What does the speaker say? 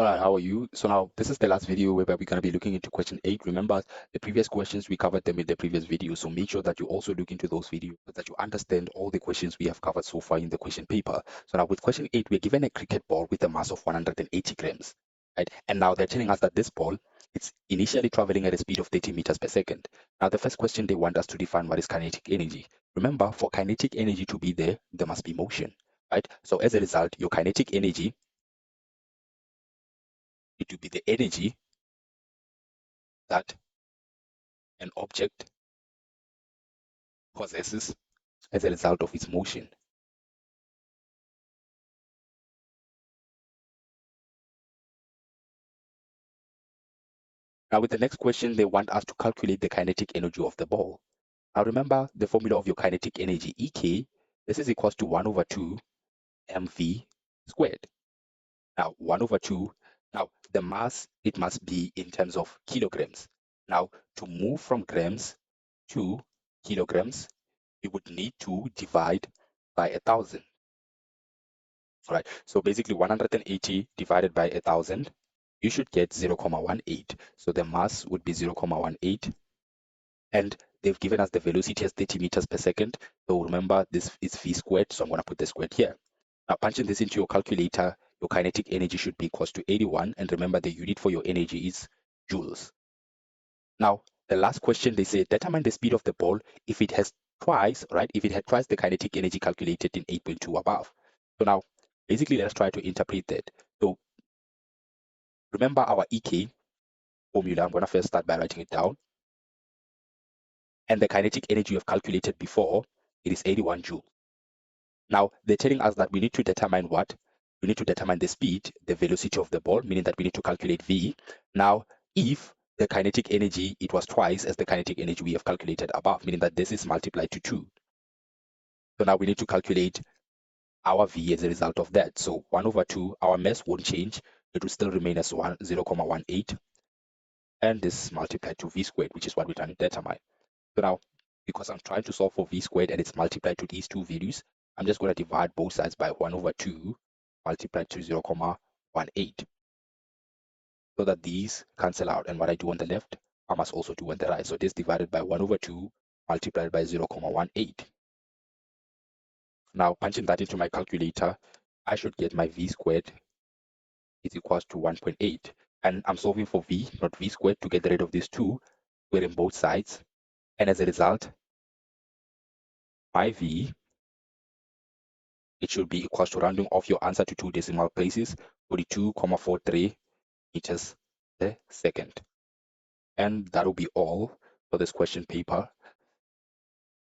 All right, how are you? So now this is the last video where we're going to be looking into question 8. Remember, the previous questions, we covered them in the previous video. So make sure that you also look into those videos so that you understand all the questions we have covered so far in the question paper. So now with question 8, we're given a cricket ball with a mass of 180 grams, right? And now they're telling us that this ball, it's initially traveling at a speed of 30 meters per second. Now the first question, they want us to define what is kinetic energy. Remember, for kinetic energy to be there must be motion, right? So as a result, your kinetic energy, it will be the energy that an object possesses as a result of its motion. Now, with the next question, they want us to calculate the kinetic energy of the ball. Now, remember the formula of your kinetic energy, EK, this is equals to 1 over 2 mv squared. Now, 1 over 2, now the mass, it must be in terms of kilograms. Now, to move from grams to kilograms, you would need to divide by 1,000. All right, so basically 180 divided by 1,000, you should get 0.18. So the mass would be 0.18. And they've given us the velocity as 30 meters per second. So remember, this is v squared. So I'm going to put the squared here. Now, punching this into your calculator, your kinetic energy should be equals to 81. And remember, the unit for your energy is joules. Now, the last question, they say, determine the speed of the ball if it has twice, right? If it had twice the kinetic energy calculated in 8.2 above. So now, basically, let's try to interpret that. So remember our EK formula. I'm going to first start by writing it down. And the kinetic energy we've calculated before, it is 81 joules. Now, they're telling us that we need to determine what? We need to determine the speed, the velocity of the ball, meaning that we need to calculate V. Now, if the kinetic energy, it was twice as the kinetic energy we have calculated above, meaning that this is multiplied to 2. So now we need to calculate our V as a result of that. So 1 over 2, our mass won't change. It will still remain as 0.18. And this multiplied to V squared, which is what we're trying to determine. So now, because I'm trying to solve for V squared and it's multiplied to these two values, I'm just going to divide both sides by 1 over 2 multiplied to 0.18 so that these cancel out. And what I do on the left, I must also do on the right. So this divided by 1 over 2 multiplied by 0.18. Now, punching that into my calculator, I should get my V squared is equals to 1.8. And I'm solving for V, not V squared, to get rid of these two squaring both sides. And as a result, my V, it should be equals to, rounding off your answer to 2 decimal places, 42.43 meters per second. And that will be all for this question paper.